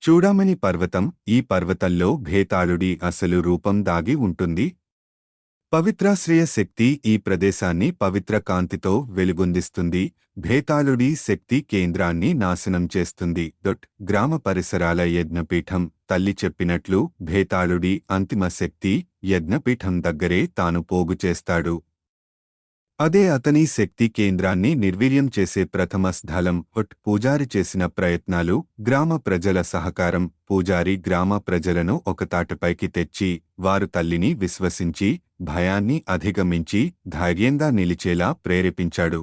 చూడామణి పర్వతం. ఈ పర్వతంలో భేతాళుడి అసలు రూపం దాగి ఉంటుంది. పవిత్రాశ్రయ శక్తి ఈ ప్రదేశాన్ని పవిత్ర కాంతితో వెలుగొందిస్తుంది. భేతాళుడి శక్తి కేంద్రాన్ని నాశనం చేస్తుంది. గ్రామ పరిసరాల యజ్ఞపీఠం. తల్లి చెప్పినట్లు భేతాళుడి అంతిమ శక్తి యజ్ఞపీఠం దగ్గరే తాను పోగు చేస్తాడు. అదే అతని శక్తి కేంద్రాన్ని నిర్వీర్యం చేసే ప్రథమ స్థలం. పూజారి చేసిన ప్రయత్నాలు. గ్రామ ప్రజల సహకారం. పూజారి గ్రామ ప్రజలను ఒకతాటిపైకి తెచ్చి వారు తల్లిని విశ్వసించి భయాన్ని అధిగమించి ధైర్యంగా నిలిచేలా ప్రేరేపించాడు.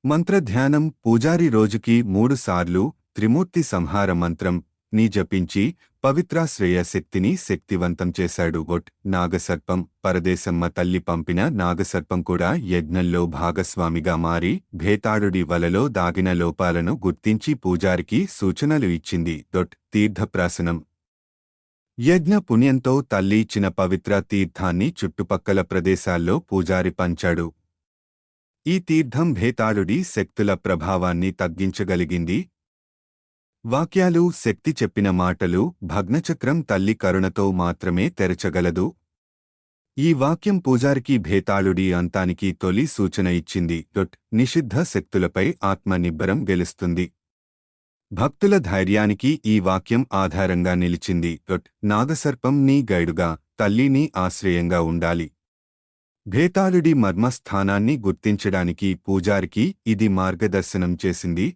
మంత్రధ్యానం. పూజారి రోజుకి 3 సార్లు త్రిమూర్తి సంహార మంత్రం ని జపించి పవిత్రాశ్రయ శక్తిని శక్తివంతం చేశాడు. నాగసర్పం. పరదేశమ్మ తల్లి పంపిన నాగసర్పం కూడా యజ్ఞంలో భాగస్వామిగా మారి భేతాళుడి వలలో దాగిన లోపాలను గుర్తించి పూజారికి సూచనలు ఇచ్చింది. తీర్థప్రాసనం. యజ్ఞ పుణ్యంతో తల్లి ఇచ్చిన పవిత్ర తీర్థాన్ని చుట్టుపక్కల ప్రదేశాల్లో పూజారి పంచాడు. ఈ తీర్థం భేతాళుడి శక్తుల ప్రభావాన్ని తగ్గించగలిగింది. వాక్యాలు. శక్తి చెప్పిన మాటలు భగ్నచక్రం తల్లి కరుణతో మాత్రమే తెరచగలదు. ఈ వాక్యం పూజారికి భేతాళుడి అంతానికి తొలి సూచన ఇచ్చింది. నిషిద్ధ శక్తులపై ఆత్మ నిబ్బరం గెలుస్తుంది. భక్తుల ధైర్యానికి ఈ వాక్యం ఆధారంగా నిలిచింది. నాగసర్పం నీ గైడుగా, తల్లి నీ ఆశ్రయంగా ఉండాలి. భేతాళుడి మర్మస్థానాన్ని గుర్తించడానికి పూజారికి ఇది మార్గదర్శనం చేసింది.